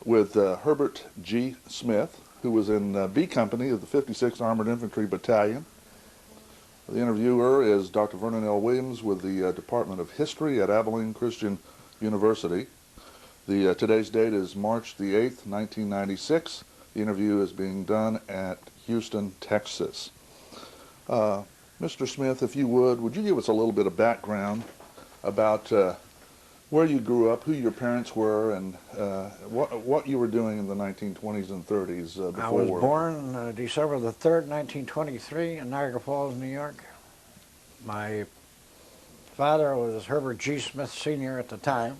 with Herbert G. Smith, who was in B Company of the 56th Armored Infantry Battalion. The interviewer is Dr. Vernon L. Williams with the Department of History at Abilene Christian University. Today's date is March the 8th, 1996. The interview is being done at Houston, Texas. Mr. Smith, if you would you give us a little bit of background about where you grew up, who your parents were, and what you were doing in the 1920s and 30s before I was war? born December the 3rd, 1923 in Niagara Falls, New York. My father was Herbert G. Smith Sr. at the time.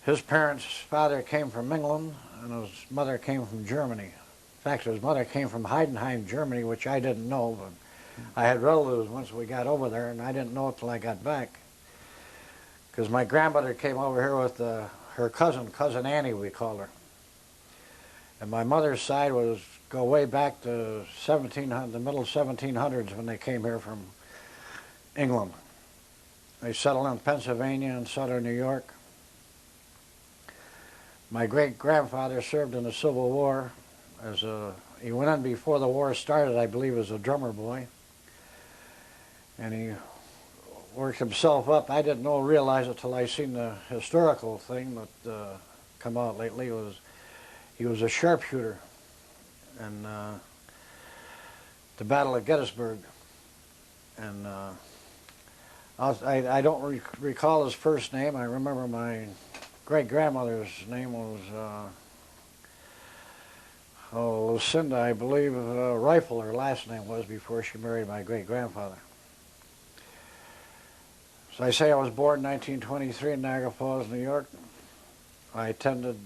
His parents' father came from England and his mother came from Germany. In fact, his mother came from Heidenheim, Germany, which I didn't know, but I had relatives once we got over there, and I didn't know it till I got back. Because my grandmother came over here with her cousin Annie, we called her. And my mother's side go way back to the middle 1700s when they came here from England. They settled in Pennsylvania and southern New York. My great-grandfather served in the Civil War he went in before the war started, I believe, as a drummer boy. And he worked himself up. I didn't realize it till I seen the historical thing that come out lately. He was a sharpshooter in the Battle of Gettysburg. And I don't recall his first name. I remember my great-grandmother's name was Lucinda, I believe. Rifle, her last name was, before she married my great-grandfather. So I say I was born in 1923 in Niagara Falls, New York. I attended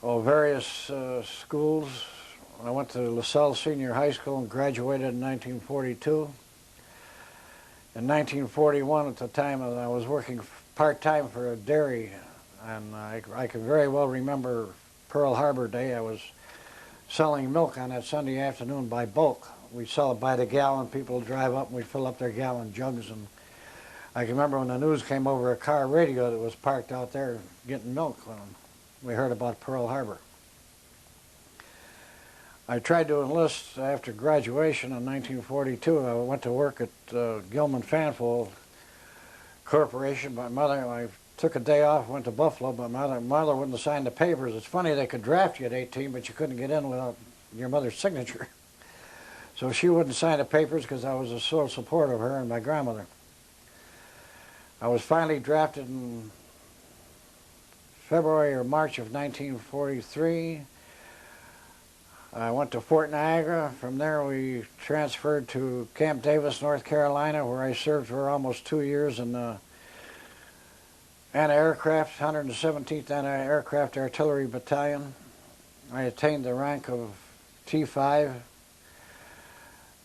various schools. I went to LaSalle Senior High School and graduated in 1942. In 1941, at the time, I was working part-time for a dairy, and I can very well remember Pearl Harbor Day. I was selling milk on that Sunday afternoon by bulk. We'd sell it by the gallon. People would drive up and we'd fill up their gallon jugs. And I can remember when the news came over a car radio that was parked out there getting milk when we heard about Pearl Harbor. I tried to enlist after graduation in 1942. I went to work at Gilman Fanfold Corporation. I took a day off, went to Buffalo, but my mother wouldn't sign the papers. It's funny, they could draft you at 18, but you couldn't get in without your mother's signature. So she wouldn't sign the papers because I was a sole support of her and my grandmother. I was finally drafted in February or March of 1943. I went to Fort Niagara. From there we transferred to Camp Davis, North Carolina, where I served for almost 2 years in the anti-aircraft, 117th Anti-Aircraft Artillery Battalion. I attained the rank of T5.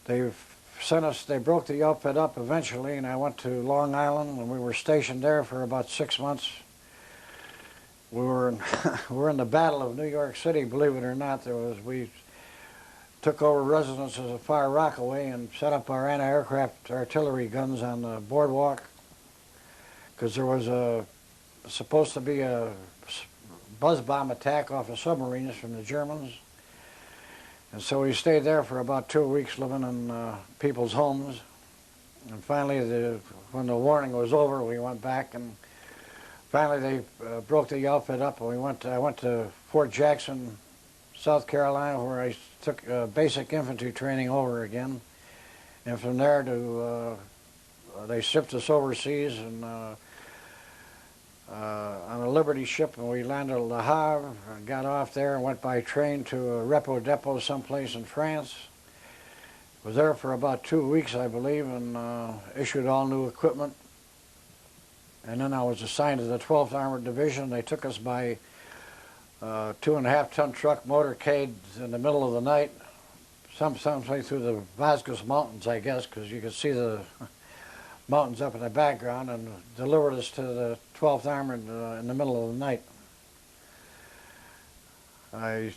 They broke the outfit up eventually, and I went to Long Island, and we were stationed there for about 6 months. We were in the Battle of New York City, believe it or not. We took over residences at Far Rockaway and set up our anti-aircraft artillery guns on the boardwalk, because there was supposed to be a buzz bomb attack off of submarines from the Germans. And so we stayed there for about 2 weeks, living in people's homes. And finally, when the warning was over, we went back, and finally they broke the outfit up, and I went to Fort Jackson, South Carolina, where I took basic infantry training over again. And from there they shipped us overseas and on a Liberty ship, and we landed at Le Havre, and got off there and went by train to a repo depot someplace in France. Was there for about 2 weeks, I believe, and issued all new equipment. And then I was assigned to the 12th Armored Division. They took us by 2.5-ton truck motorcade in the middle of the night, someplace through the Vosges Mountains, I guess, because you could see the mountains up in the background, and delivered us to the 12th Armored in the middle of the night. I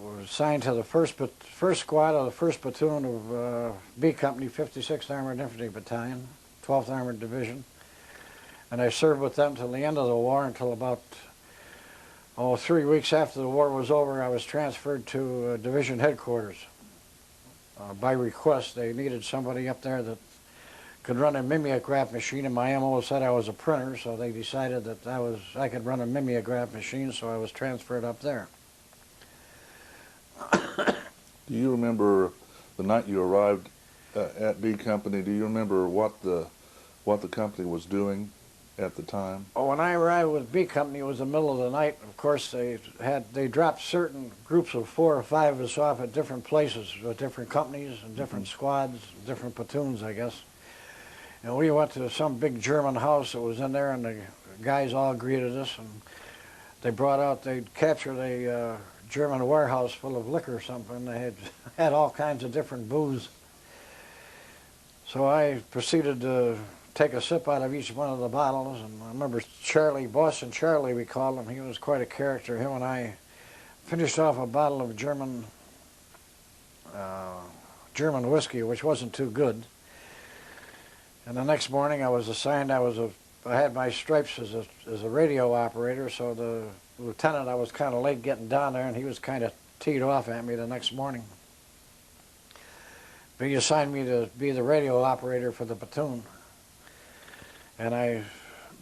was assigned to the first squad of the 1st Platoon of B Company, 56th Armored Infantry Battalion, 12th Armored Division. And I served with them till the end of the war, until about 3 weeks after the war was over. I was transferred to division headquarters. By request, they needed somebody up there that could run a mimeograph machine, and my MO said I was a printer, so they decided that I could run a mimeograph machine, so I was transferred up there. Do you remember the night you arrived at B Company? Do you remember what the company was doing at the time? Oh, when I arrived with B Company, it was the middle of the night. Of course, they dropped certain groups of 4 or 5 of us off at different places, with different companies and different squads, different platoons, I guess. And we went to some big German house that was in there, and the guys all greeted us, and they'd captured a German warehouse full of liquor or something. They had all kinds of different booze. So I proceeded to take a sip out of each one of the bottles, and I remember Charlie, Boston Charlie we called him, he was quite a character. Him and I finished off a bottle of German whiskey, which wasn't too good. And the next morning I was assigned, I had my stripes as a radio operator, so the lieutenant, I was kind of late getting down there, and he was kind of teed off at me the next morning. But he assigned me to be the radio operator for the platoon. And I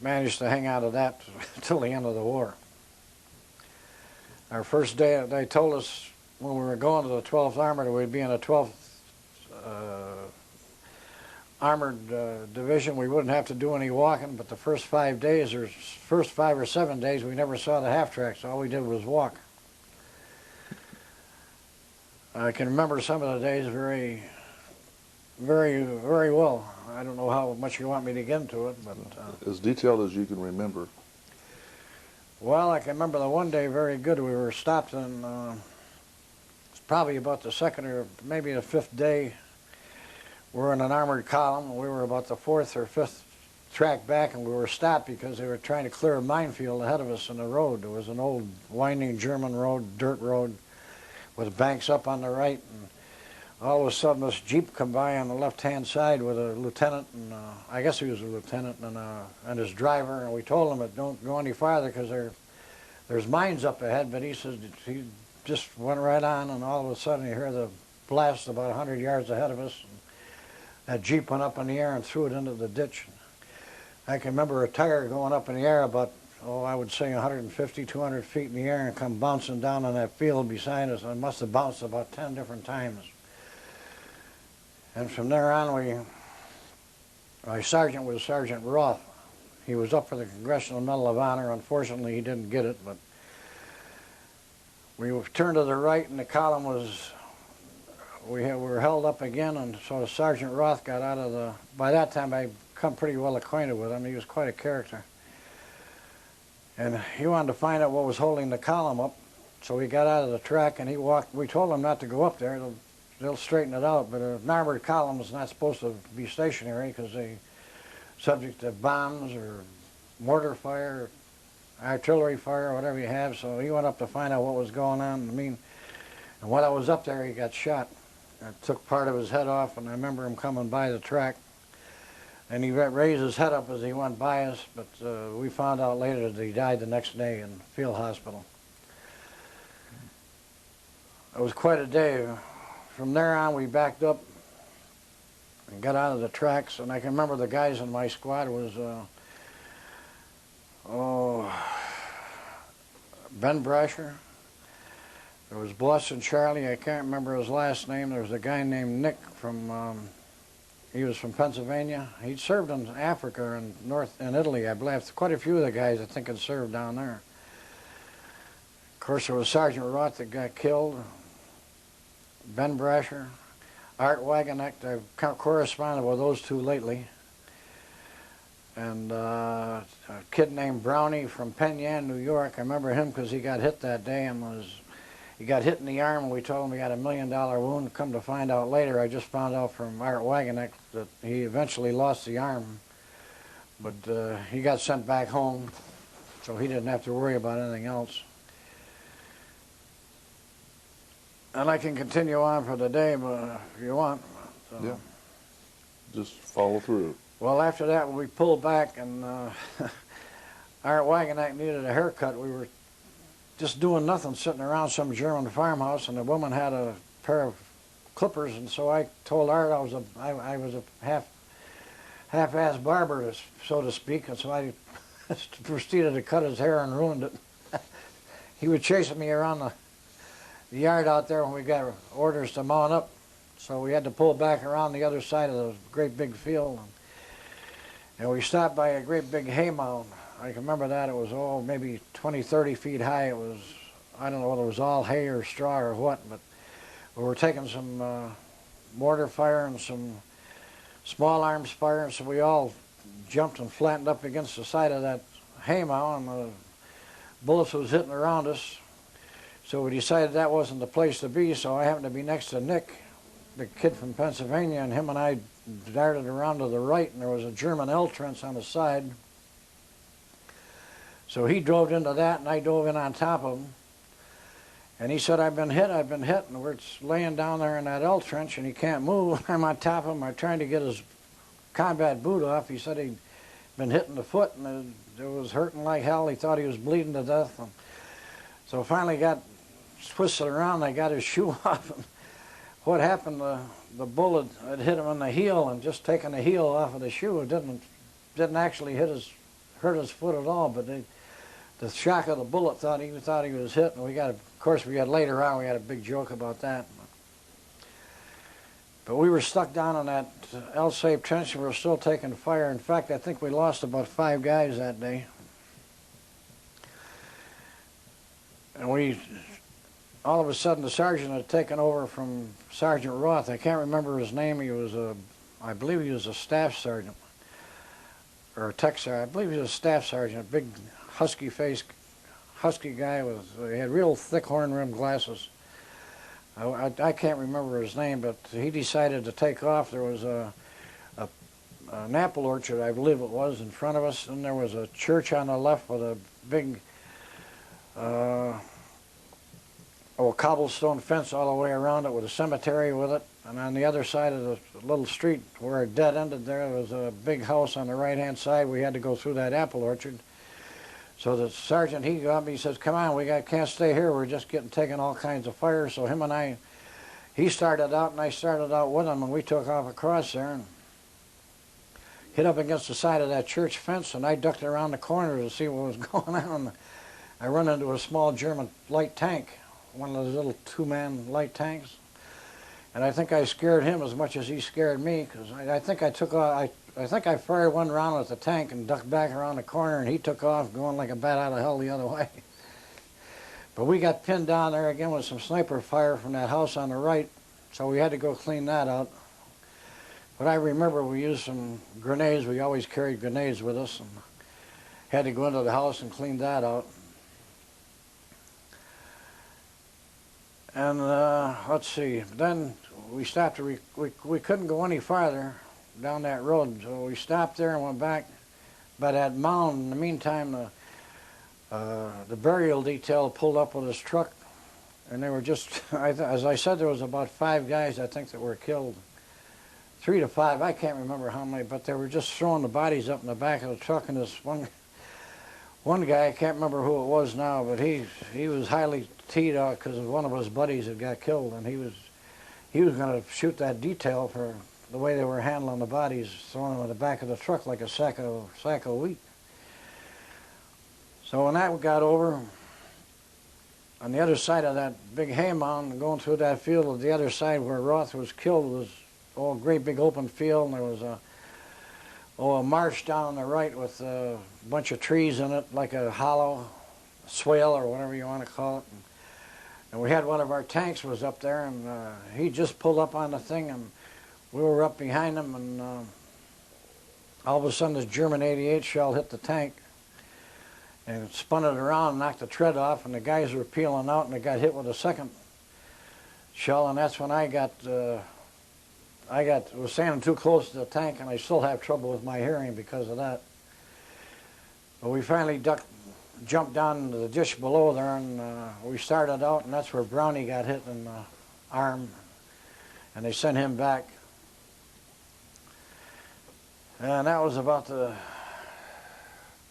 managed to hang out of that till the end of the war. Our first day, they told us when we were going to the 12th Armored, we'd be in the 12th Armored Division. We wouldn't have to do any walking, but the first 5 or 7 days, we never saw the half-tracks. All we did was walk. I can remember some of the days very, very, very well. I don't know how much you want me to get into it, but... as detailed as you can remember. Well, I can remember the one day very good. We were stopped in, it's probably about the 2nd or maybe the 5th day. We're in an armored column. We were about the 4th or 5th track back, and we were stopped because they were trying to clear a minefield ahead of us in the road. There was an old winding German road, dirt road, with banks up on the right, and all of a sudden this Jeep come by on the left-hand side with a lieutenant, and I guess he was a lieutenant, and his driver, and we told him that don't go any farther because there's mines up ahead, but he said he just went right on, and all of a sudden you hear the blast about 100 yards ahead of us, and that Jeep went up in the air and threw it into the ditch. I can remember a tire going up in the air about, I would say 150, 200 feet in the air, and come bouncing down on that field beside us. It must have bounced about 10 different times. And from there on, my sergeant was Sergeant Roth. He was up for the Congressional Medal of Honor. Unfortunately, he didn't get it, but we turned to the right, and the column was, we were held up again, and so Sergeant Roth got out of the, by that time I'd come pretty well acquainted with him. He was quite a character. And he wanted to find out what was holding the column up, so he got out of the track and he walked. We told him not to go up there. They'll straighten it out, but an armored column is not supposed to be stationary because they're subject to bombs or mortar fire, artillery fire, or whatever you have. So he went up to find out what was going on. And while I was up there, he got shot. I took part of his head off, and I remember him coming by the track. And he raised his head up as he went by us, but we found out later that he died the next day in field hospital. It was quite a day. From there on, we backed up and got out of the tracks, and I can remember the guys in my squad was Ben Brasher. There was Boston Charlie. I can't remember his last name. There was a guy named Nick from... he was from Pennsylvania. He'd served in Africa and in Italy, I believe. Quite a few of the guys, I think, had served down there. Of course, there was Sergeant Roth that got killed, Ben Brasher, Art Wagonek. I've corresponded with those two lately. And a kid named Brownie from Penn Yan, New York. I remember him because he got hit that day and he got hit in the arm, and we told him he had a $1 million wound. Come to find out later, I just found out from Art Wagonek that he eventually lost the arm, but he got sent back home, so he didn't have to worry about anything else. And I can continue on for the day, but if you want. So. Yeah. Just follow through. Well, after that, we pulled back, and our wagonette needed a haircut. We were just doing nothing, sitting around some German farmhouse, and the woman had a pair of clippers, and so I told Art I was a half-ass barber, so to speak, and so I proceeded to cut his hair and ruined it. He was chasing me around the yard out there when we got orders to mount up, so we had to pull back around the other side of the great big field, and we stopped by a great big hay mound. I can remember that. It was maybe 20, 30 feet high. It was, I don't know whether it was all hay or straw or what, but we were taking some mortar fire and some small arms fire, and so we all jumped and flattened up against the side of that hay mound, and the bullets was hitting around us. So we decided that wasn't the place to be, so I happened to be next to Nick, the kid from Pennsylvania, and him and I darted around to the right, and there was a German L trench on the side. So he drove into that, and I dove in on top of him. And he said, I've been hit, and we're laying down there in that L trench, and he can't move. I'm on top of him. I'm trying to get his combat boot off. He said he'd been hit in the foot, and it was hurting like hell. He thought he was bleeding to death. And so finally got twisted around, and I got his shoe off. And what happened, the bullet had hit him in the heel, and just taking the heel off of the shoe, it didn't actually hurt his foot at all, but the shock of the bullet he thought he was hit, and of course later on we had a big joke about that. But we were stuck down in that L-shaped trench, and we were still taking fire. In fact, I think we lost about 5 guys that day. And all of a sudden, the sergeant had taken over from Sergeant Roth. I can't remember his name. I believe he was a staff sergeant, or a tech sergeant. I believe he was a staff sergeant, a big husky-faced, husky guy he had real thick horn-rimmed glasses. I can't remember his name, but he decided to take off. There was an apple orchard, I believe it was, in front of us, and there was a church on the left with a big cobblestone fence all the way around it with a cemetery with it. And on the other side of the little street where it dead ended there was a big house on the right-hand side. We had to go through that apple orchard. So the sergeant, he got me, he says, come on, can't stay here. We're just taking all kinds of fire. So him and he started out, and I started out with him, and we took off across there and hit up against the side of that church fence, and I ducked around the corner to see what was going on. I run into a small German light tank, one of those little 2-man light tanks. And I think I scared him as much as he scared me, because I think I fired one round at the tank and ducked back around the corner, and he took off going like a bat out of hell the other way. But we got pinned down there again with some sniper fire from that house on the right, so we had to go clean that out. But I remember we used some grenades. We always carried grenades with us, and had to go into the house and clean that out. And let's see, then we stopped. We couldn't go any farther down that road, so we stopped there and went back by that mound. In the meantime, the burial detail pulled up with his truck, and they were just, as I said, there was about 5 guys, I think, that were killed. 3 to 5, I can't remember how many, but they were just throwing the bodies up in the back of the truck, and this one guy, I can't remember who it was now, but he was highly teed out because one of his buddies had got killed, and he was going to shoot that detail for the way they were handling the bodies, throwing them in the back of the truck like a sack of wheat. So when that got over, on the other side of that big hay mound, going through that field, on the other side where Roth was killed was a great big open field, and there was a marsh down on the right with a bunch of trees in it, like a hollow swale or whatever you want to call it. And we had one of our tanks was up there, and he just pulled up on the thing, and we were up behind him, and all of a sudden this German 88 shell hit the tank and spun it around and knocked the tread off, and the guys were peeling out, and they got hit with a second shell, and that's when was standing too close to the tank, and I still have trouble with my hearing because of that. But we finally jumped down into the ditch below there, and we started out, and that's where Brownie got hit in the arm, and they sent him back. And that was about the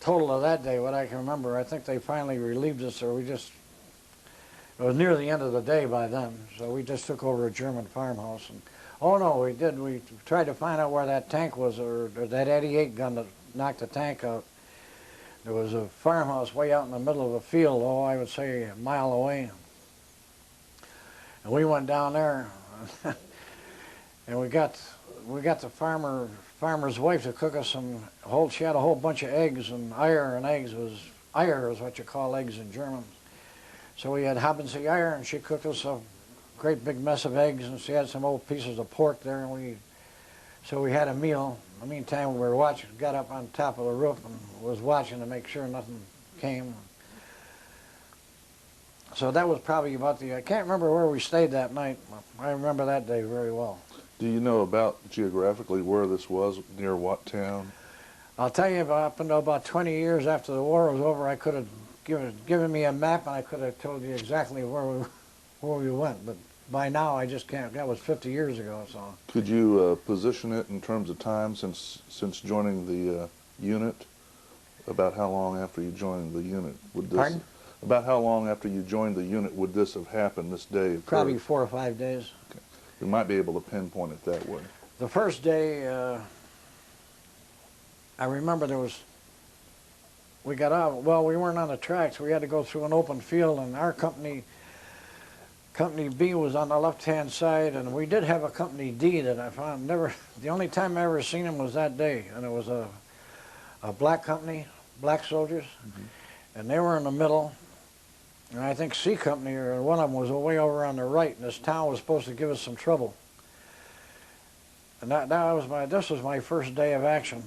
total of that day, what I can remember. I think they finally relieved us, or it was near the end of the day by then, so we just took over a German farmhouse. And oh no, we did. We tried to find out where that tank was, or that 88 gun that knocked the tank out. There was a farmhouse way out in the middle of a field, I would say a mile away. And we went down there, and we got the farmer's wife to cook us she had a whole bunch of eggs, and Eier is what you call eggs in German. So we had Habensee Eier, and she cooked us a great big mess of eggs, and she had some old pieces of pork there, and so we had a meal. In the meantime, we were watching, got up on top of the roof and was watching to make sure nothing came. So that was probably I can't remember where we stayed that night. I remember that day very well. Do you know about geographically where this was, near what town? I'll tell you, up until about 20 years after the war was over, I could have given me a map and I could have told you exactly where we went. But by now, I just can't. That was 50 years ago. So could you position it in terms of time since joining the unit? About how long after you joined the unit would this? Pardon? About how long after you joined the unit would this have happened? This day occurred? Probably 4 or 5 days. Okay. We might be able to pinpoint it that way. The first day, I remember we got out. Well, we weren't on the tracks. We had to go through an open field, and our company B was on the left-hand side, and we did have a company D that I found the only time I ever seen him was that day, and it was a black company, black soldiers, and they were in the middle, and I think C company, or one of them, was way over on the right, and this town was supposed to give us some trouble. And this was my first day of action,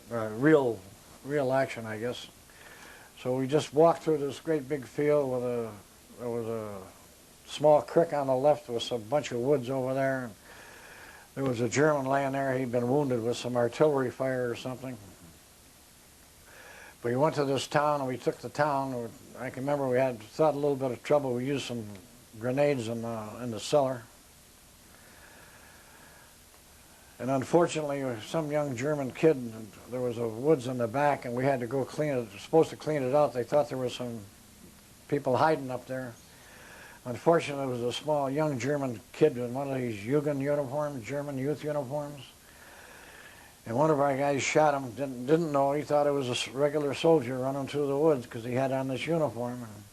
real action, I guess. So we just walked through this great big field there was a small creek on the left with a bunch of woods over there. And there was a German laying there. He'd been wounded with some artillery fire or something. We went to this town, and we took the town. I can remember we thought a little bit of trouble. We used some grenades in the cellar. And unfortunately, some young German kid, there was a woods in the back, and we had to go clean it. Supposed to clean it out. They thought there were some people hiding up there. Unfortunately, it was a small young German kid in one of these Jugend uniforms, German youth uniforms. And one of our guys shot him, didn't know. He thought it was a regular soldier running through the woods because he had on this uniform. And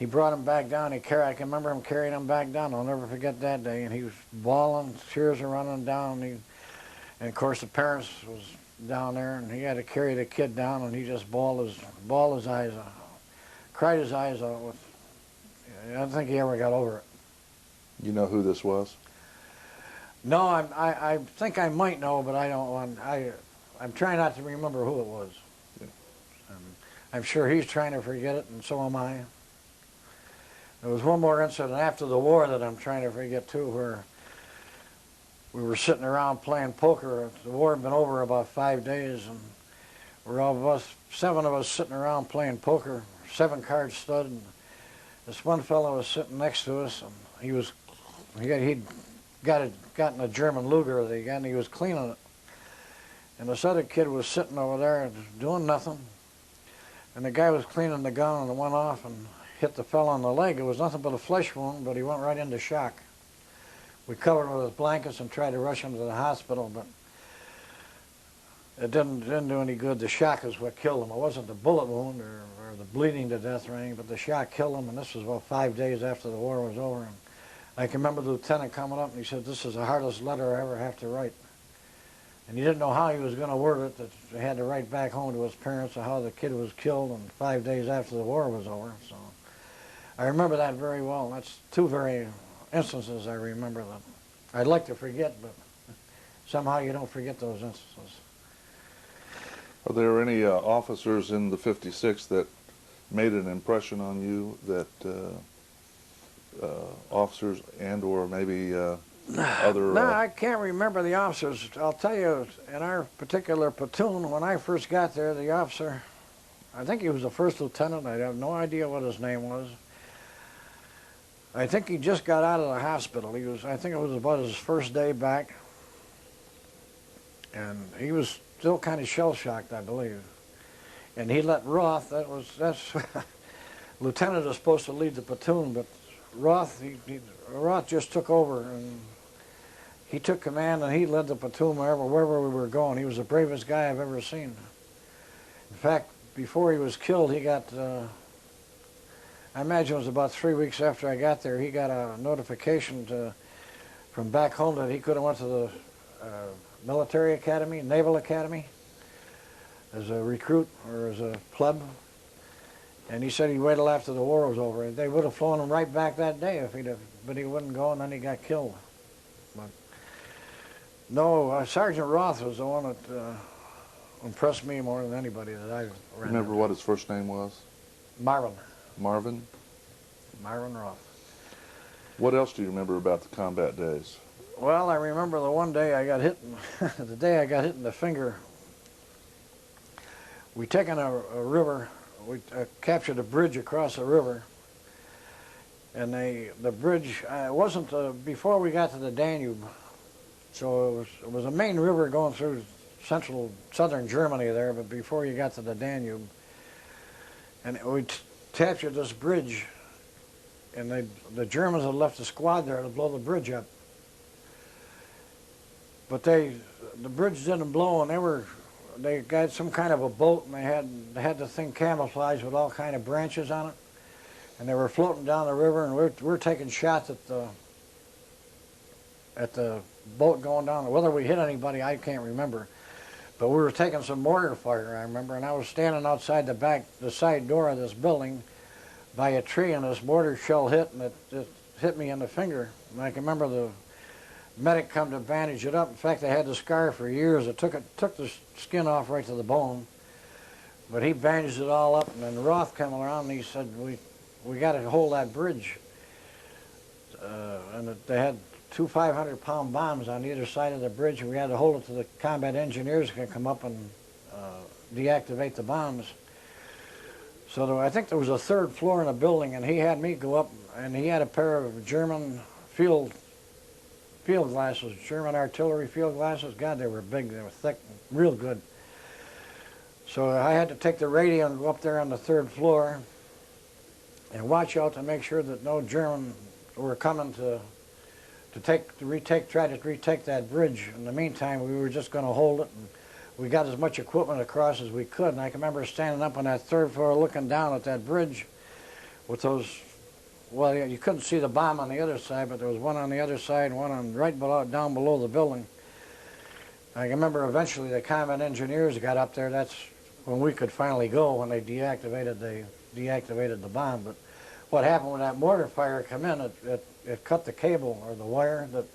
he brought him back down. I can remember him carrying him back down. I'll never forget that day. And he was bawling, tears were running down. And of course, the parents was down there, and he had to carry the kid down, and he just bawled his eyes out, cried his eyes out. I don't think he ever got over it. You know who this was? No, I think I might know, but I don't want. I'm trying not to remember who it was. Yeah. I'm sure he's trying to forget it, and so am I. There was one more incident after the war that I'm trying to forget too, where we were sitting around playing poker. The war had been over about 5 days, and we're 7 of us sitting around playing poker, 7-card stud. And this one fellow was sitting next to us, and he'd gotten a German Luger that he got, and he was cleaning it. And this other kid was sitting over there doing nothing. And the guy was cleaning the gun, and it went off and hit the fellow on the leg. It was nothing but a flesh wound, but he went right into shock. We covered him with blankets and tried to rush him to the hospital, but it didn't do any good. The shock is what killed him. It wasn't the bullet wound or the bleeding to death or anything, but the shock killed him, and this was about 5 days after the war was over. And I can remember the lieutenant coming up, and he said, "This is the hardest letter I ever have to write." And he didn't know how he was going to word it, that he had to write back home to his parents of how the kid was killed, and 5 days after the war was over. So I remember that very well. That's 2 very instances I remember that I'd like to forget, but somehow you don't forget those instances. Are there any officers in the 56 that made an impression on you, that officers and or maybe other... No, I can't remember the officers. I'll tell you, in our particular platoon, when I first got there, the officer, I think he was the first lieutenant. I have no idea what his name was. I think he just got out of the hospital. I think it was about his first day back. And he was still kind of shell-shocked, I believe. And he let Roth, that's, Lieutenant is supposed to lead the platoon, but Roth, Roth just took over, and he took command, and he led the platoon wherever we were going. He was the bravest guy I've ever seen. In fact, before he was killed, he got, I imagine it was about 3 weeks after I got there, he got a notification from back home that he could have went to the military academy, naval academy, as a recruit or as a pleb. And he said he'd wait till after the war was over. They would have flown him right back that day if he'd have, but he wouldn't go, and then he got killed. But no, Sergeant Roth was the one that impressed me more than anybody that I ran. Remember what his first name was? Marvin. Marvin? Marvin Roth. What else do you remember about the combat days? Well, I remember the one day I got hit, the day I got hit in the finger. We'd taken a river, we captured a bridge across a river, and the bridge, it wasn't before we got to the Danube, so it was a main river going through southern Germany there, but before you got to the Danube. And we captured this bridge, and the Germans had left a squad there to blow the bridge up. But the bridge didn't blow, and they got some kind of a boat, and they had the thing camouflaged with all kind of branches on it, and they were floating down the river, and we're taking shots at the boat going down. Whether we hit anybody, I can't remember, but we were taking some mortar fire, I remember, and I was standing outside the side door of this building by a tree, and this mortar shell hit, and it hit me in the finger. And I can remember the medic come to bandage it up. In fact, I had the scar for years. It took the skin off right to the bone, but he bandaged it all up. And then Roth came around and he said, "We got to hold that bridge." And they had two 500-pound bombs on either side of the bridge, and we had to hold it till the combat engineers could come up and deactivate the bombs. So I think there was a third floor in the building, and he had me go up, and he had a pair of German field glasses, German artillery field glasses. God, they were big, they were thick, real good. So I had to take the radio and go up there on the third floor and watch out to make sure that no German were coming to try to retake that bridge. In the meantime, we were just going to hold it, and we got as much equipment across as we could. And I can remember standing up on that third floor looking down at that bridge with those. Well, you couldn't see the bomb on the other side, but there was one on the other side and one down below the building. I can remember eventually the combat engineers got up there. That's when we could finally go, when they deactivated the bomb. But what happened when that mortar fire came in, it cut the cable or the wire that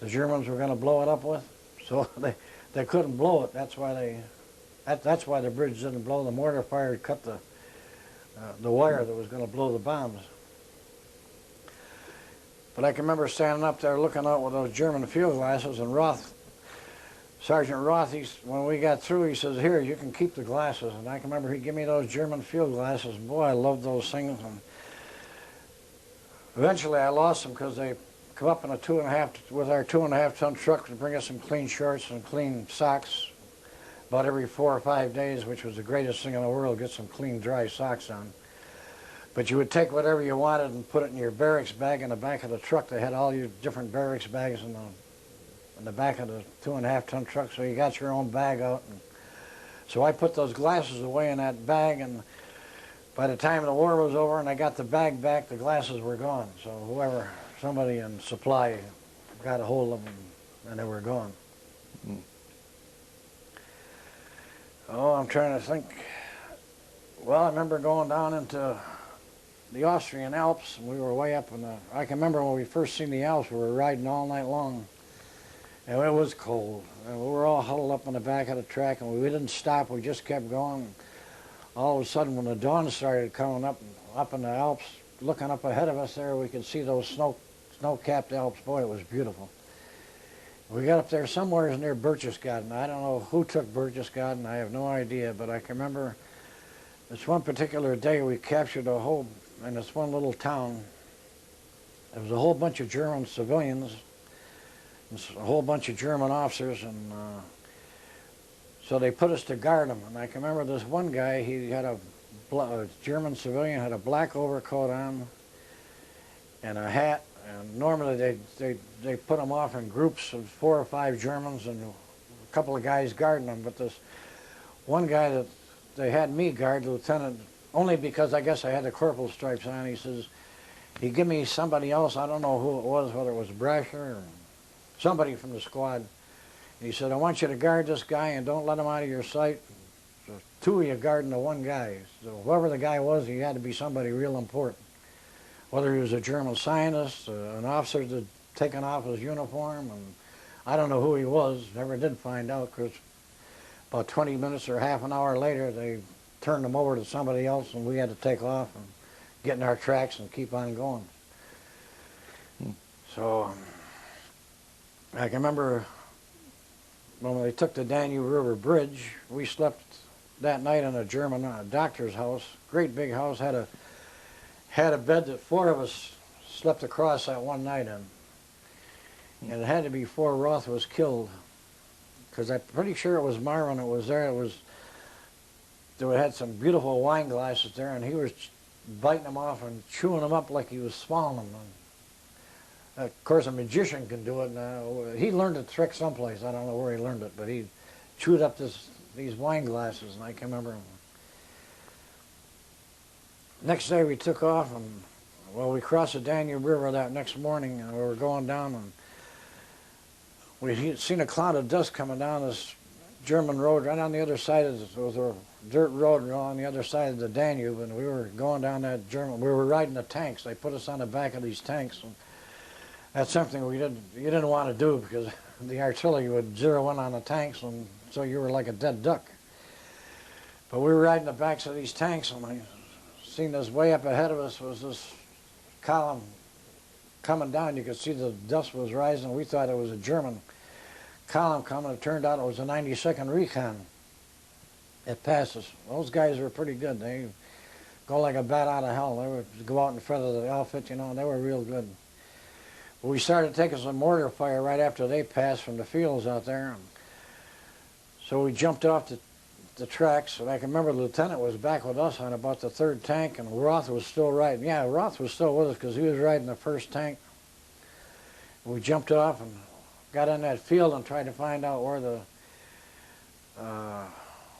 the Germans were going to blow it up with. So they couldn't blow it. That's why the bridge didn't blow. The mortar fire cut the wire that was going to blow the bombs. But I can remember standing up there looking out with those German field glasses, and Sergeant Roth, when we got through, he says, "Here, you can keep the glasses." And I can remember he'd give me those German field glasses. Boy, I loved those things. And eventually I lost them because they come up in with our 2.5-ton truck to bring us some clean shorts and clean socks about every 4 or 5 days, which was the greatest thing in the world, get some clean, dry socks on. But you would take whatever you wanted and put it in your barracks bag in the back of the truck. They had all your different barracks bags in the back of the 2.5-ton truck, so you got your own bag out. And so I put those glasses away in that bag, and by the time the war was over and I got the bag back, the glasses were gone. So somebody in supply got a hold of them, and they were gone. Mm. Oh, I'm trying to think. Well, I remember going down into the Austrian Alps, and we were way up I can remember when we first seen the Alps, we were riding all night long, and it was cold, and we were all huddled up in the back of the track, and we didn't stop, we just kept going. All of a sudden, when the dawn started coming up in the Alps, looking up ahead of us there, we could see those snow-capped Alps. Boy, it was beautiful. We got up there somewhere near Berchtesgaden. I don't know who took Berchtesgaden, I have no idea, but I can remember this one particular day we captured in this one little town, there was a whole bunch of German civilians, and a whole bunch of German officers, and So they put us to guard him. And I can remember this one guy, he had a German civilian, had a black overcoat on and a hat. And normally they put them off in groups of 4 or 5 Germans and a couple of guys guarding them. But this one guy that they had me guard, Lieutenant, only because I guess I had the corporal stripes on, he says, he give me somebody else, I don't know who it was, whether it was Brasher or somebody from the squad. He said, I want you to guard this guy and don't let him out of your sight. So 2 of you guarding the one guy. So whoever the guy was, he had to be somebody real important. Whether he was a German scientist, an officer that taken off his uniform, and I don't know who he was, never did find out, because about 20 minutes or half an hour later, they turned him over to somebody else, and we had to take off and get in our tracks and keep on going. So I can remember when they took the Danube River Bridge, we slept that night in a German doctor's house, great big house, had a bed that 4 of us slept across that one night in. And it had to be before Roth was killed, because I'm pretty sure it was Marvin that was there. They had some beautiful wine glasses there, and he was biting them off and chewing them up like he was swallowing them. And of course, a magician can do it. And, he learned a trick someplace. I don't know where he learned it, but he chewed up these wine glasses, and I can remember him. Next day we took off, and well, we crossed the Danube River that next morning, and we were going down, and we seen a cloud of dust coming down this German road right on the other side of it was a dirt road on the other side of the Danube, and we were going down that German. We were riding the tanks. They put us on the back of these tanks, and that's something you didn't want to do, because the artillery would zero in on the tanks, and so you were like a dead duck. But we were riding the backs of these tanks, and I seen this way up ahead of us was this column coming down. You could see the dust was rising. We thought it was a German column coming. It turned out it was a 92nd Recon. It passed us. Those guys were pretty good. They go like a bat out of hell. They would go out in front of the outfit, you know, and they were real good. But we started taking some mortar fire right after they passed from the fields out there. And so we jumped off the tracks, and I can remember the lieutenant was back with us on about the 3rd tank, and Roth was still riding. Yeah, Roth was still with us because he was riding the 1st tank. We jumped off and got in that field and tried to find out where the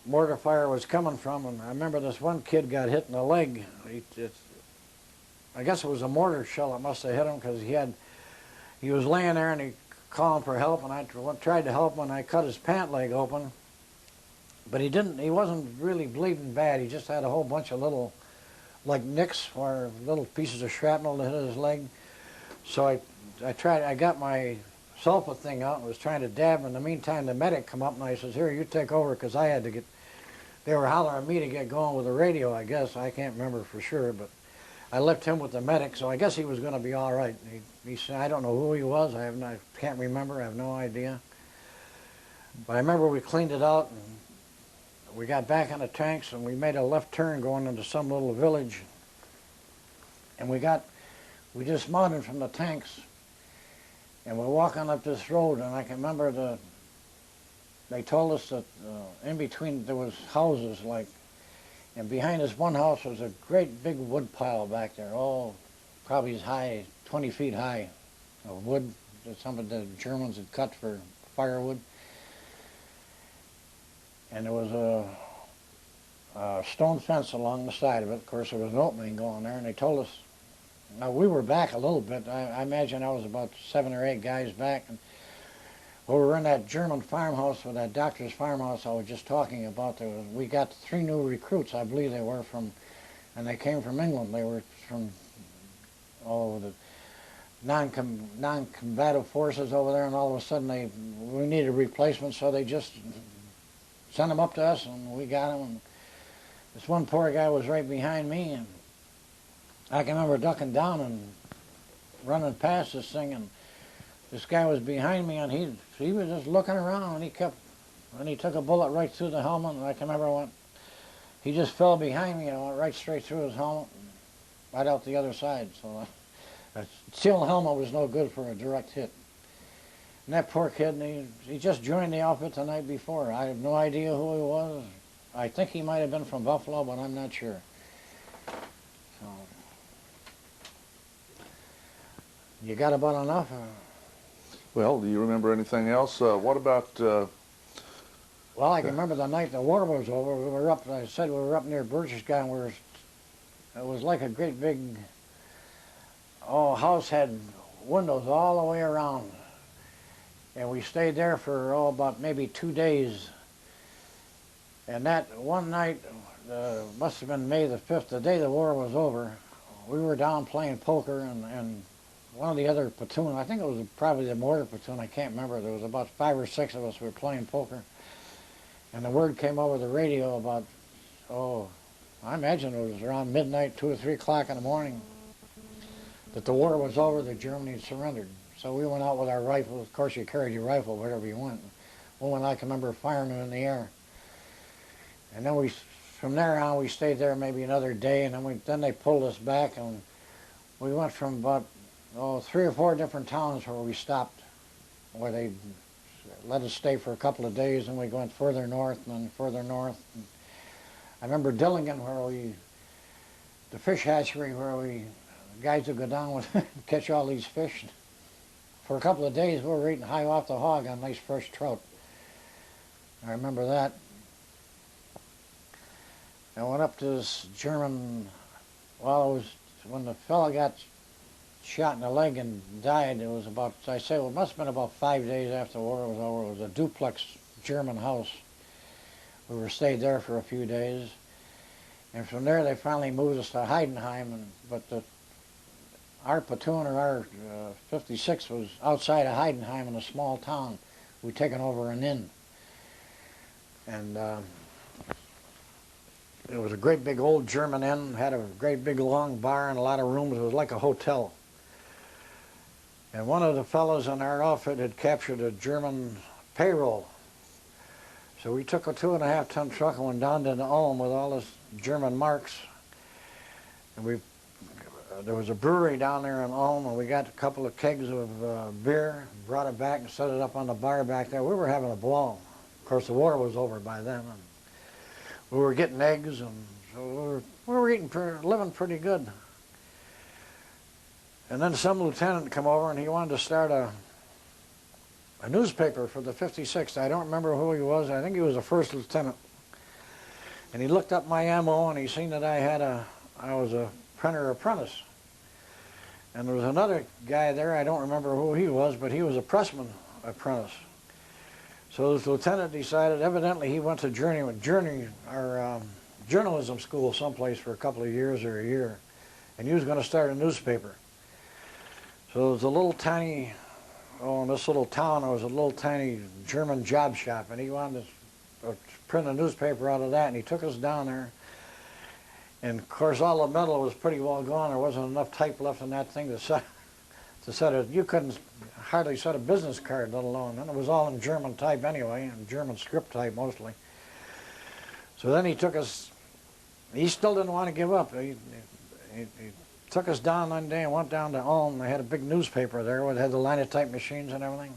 mortar fire was coming from. And I remember this one kid got hit in the leg. I guess it was a mortar shell that must have hit him, because he was laying there and he calling for help, and I tried to help him, and I cut his pant leg open. But he wasn't really bleeding bad. He just had a whole bunch of little, like nicks or little pieces of shrapnel that hit his leg. So I got my sulfa thing out and was trying to dab him. In the meantime, the medic come up, and I says, here, you take over, because I had to get, they were hollering at me to get going with the radio, I guess. I can't remember for sure, but I left him with the medic, so I guess he was going to be all right. He said, I don't know who he was. I can't remember. I have no idea. But I remember we cleaned it out, and we got back on the tanks, and we made a left turn going into some little village. And we dismounted from the tanks, and we're walking up this road, and I can remember they told us that in between there was houses, and behind this one house was a great big wood pile back there, probably as high, 20 feet high, of wood that some of the Germans had cut for firewood. And there was a stone fence along the side of it. Of course, there was an opening going there, and they told us, now we were back a little bit. I imagine I was about 7 or 8 guys back. And we were in that German farmhouse, or that doctor's farmhouse I was just talking about. We got 3 new recruits, I believe they were and they came from England. They were from, the non-combative forces over there, and all of a sudden we needed replacements, so they just sent them up to us, and we got them. And this one poor guy was right behind me, and I can remember ducking down and running past this thing, and this guy was behind me, and he was just looking around, and he took a bullet right through the helmet, and I can remember he just fell behind me and went right straight through his helmet, and right out the other side. So a steel helmet was no good for a direct hit. And that poor kid, and he just joined the outfit the night before. I have no idea who he was. I think he might have been from Buffalo, but I'm not sure. So, you got about enough? Well, do you remember anything else? What about? Well, I can remember the night the war was over. We were up. I said we were up near Berchtesgaden. It was like a great big house, had windows all the way around, and we stayed there for about maybe 2 days. And that one night, must have been May the 5th, the day the war was over. We were down playing poker, and one of the other platoon, I think it was probably the mortar platoon, I can't remember. There was about 5 or 6 of us who were playing poker. And the word came over the radio about, I imagine it was around midnight, 2 or 3 o'clock in the morning, that the war was over, that Germany had surrendered. So we went out with our rifles. Of course, you carried your rifle wherever you went. Well, I can remember firing them in the air. And then from there on, we stayed there maybe another day, and then they pulled us back, and we went from about 3 or 4 different towns where we stopped, where they let us stay for a couple of days, and we went further north and then further north. And I remember Dillingen, the fish hatchery, the guys would go down with catch all these fish. For a couple of days, we were eating high off the hog on nice fresh trout. I remember that. I went up to this German, it was when the fellow got shot in the leg and died. It was about, it must have been about 5 days after the war was over. It was a duplex German house. We stayed there for a few days. And from there, they finally moved us to Heidenheim. But our platoon, or our 56, was outside of Heidenheim in a small town. We'd taken over an inn. And it was a great big old German inn, had a great big long bar and a lot of rooms. It was like a hotel. And one of the fellows in our outfit had captured a German payroll. So we took a 2.5-ton truck and went down to the Ulm with all this German marks. And there was a brewery down there in Ulm, and we got a couple of kegs of beer, brought it back and set it up on the bar back there. We were having a ball. Of course, the war was over by then. And we were getting eggs, and so we were living pretty good. And then some lieutenant come over, and he wanted to start a newspaper for the 56th. I don't remember who he was. I think he was a first lieutenant. And he looked up my MO, and he seen that I was a printer apprentice. And there was another guy there, I don't remember who he was, but he was a pressman apprentice. So this lieutenant decided, evidently he went to journalism school someplace for a couple of years or a year, and he was going to start a newspaper. So it was a little tiny, in this little town, there was a little tiny German job shop, and he wanted to print a newspaper out of that, and he took us down there. And of course, all the metal was pretty well gone. There wasn't enough type left in that thing to set it. You couldn't hardly set a business card, let alone. And it was all in German type anyway, in German script type mostly. So then he took us. He still didn't want to give up. He took us down one day and went down to Ulm. They had a big newspaper there where they had the linotype machines and everything.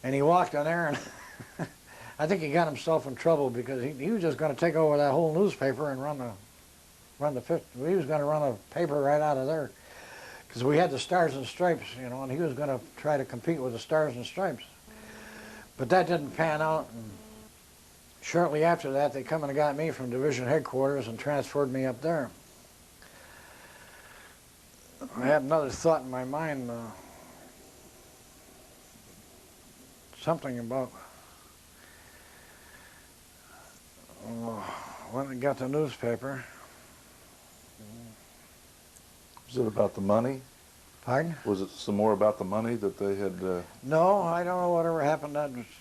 And he walked in there, and I think he got himself in trouble because he was just going to take over that whole newspaper and he was going to run a paper right out of there. Because we had the Stars and Stripes, and he was going to try to compete with the Stars and Stripes. But that didn't pan out. And shortly after that, they come and got me from division headquarters and transferred me up there. I had another thought in my mind, something about when I got the newspaper. Was it about the money? Pardon? Was it some more about the money that they had? No, I don't know whatever happened.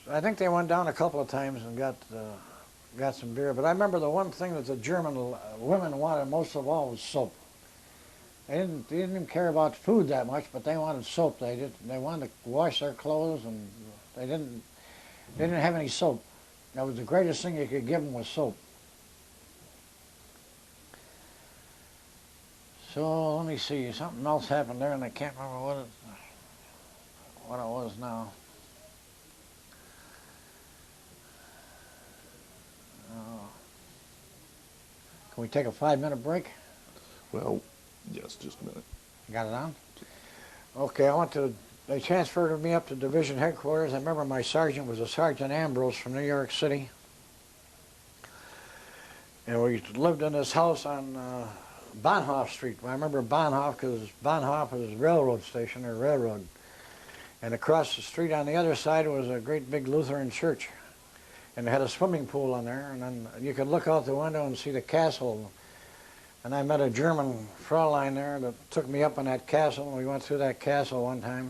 I think they went down a couple of times and got some beer. But I remember the one thing that the German women wanted most of all was soap. They didn't even care about food that much, but they wanted soap. They wanted to wash their clothes, and they didn't have any soap. That was the greatest thing you could give them was soap. So let me see. Something else happened there, and I can't remember what it was now. Can we take a 5-minute break? Well, yes, just a minute. You got it on? Okay, they transferred me up to division headquarters. I remember my sergeant was a Sergeant Ambrose from New York City. And we lived in this house on Bahnhof Street. I remember Bahnhof because Bahnhof is a railroad station or railroad. And across the street on the other side was a great big Lutheran church. And they had a swimming pool on there. And then you could look out the window and see the castle. And I met a German Fraulein there that took me up on that castle. We went through that castle one time.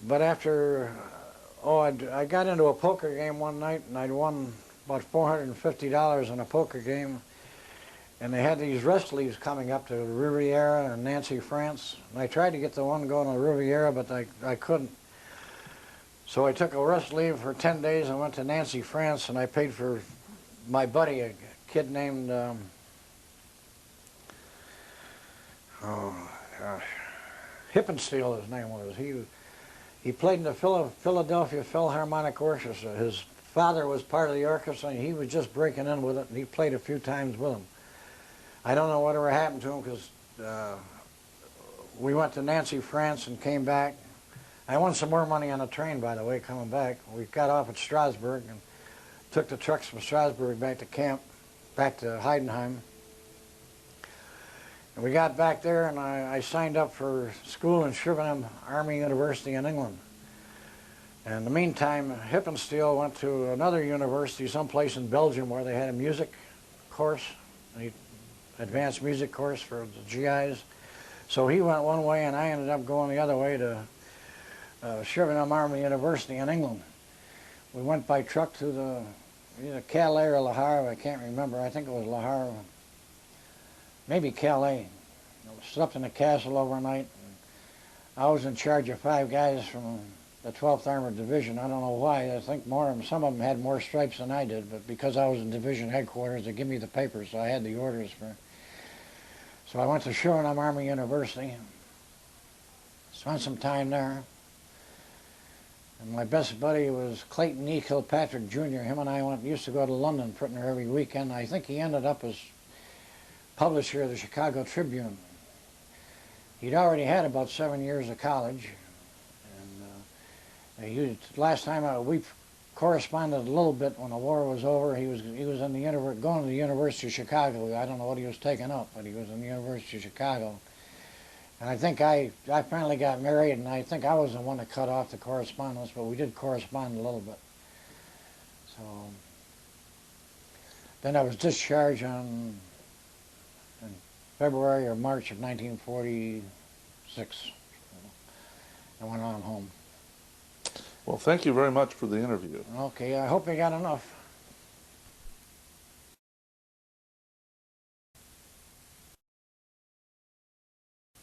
But after, I got into a poker game one night and I'd won about $450 in a poker game. And they had these rest leaves coming up to Riviera and Nancy, France. And I tried to get the one going to Riviera, but I couldn't. So I took a rest leave for 10 days and went to Nancy, France, and I paid for my buddy, a kid named, Hippensteel, his name was. He played in the Philadelphia Philharmonic Orchestra. His father was part of the orchestra, and he was just breaking in with it, and he played a few times with him. I don't know whatever happened to him because we went to Nancy, France, and came back. I won some more money on the train, by the way, coming back. We got off at Strasbourg and took the trucks from Strasbourg back to camp, back to Heidenheim. And we got back there, and I signed up for school in Chauvinham Army University in England. And in the meantime, Hippensteel went to another university someplace in Belgium where they had a music course, advanced music course for the GIs. So he went one way, and I ended up going the other way to Chauvinham Army University in England. We went by truck to either Calais or Le Havre, I can't remember. I think it was Le Havre, maybe Calais. We slept in the castle overnight. I was in charge of 5 guys from the 12th Armored Division. I don't know why. I think some of them had more stripes than I did, but because I was in division headquarters, they give me the papers, so I had the orders for. So I went to Chauvinham Army University, spent some time there. And my best buddy was Clayton E. Kilpatrick, Jr. Him and I used to go to London pretty near every weekend. I think he ended up as publisher of the Chicago Tribune. He'd already had about 7 years of college. And last time we corresponded a little bit when the war was over. He was in the going to the University of Chicago. I don't know what he was taking up, but he was in the University of Chicago. And I think I finally got married, and I think I was the one that cut off the correspondence, but we did correspond a little bit. So then I was discharged in February or March of 1946. I went on home. Well, thank you very much for the interview. Okay, I hope you got enough.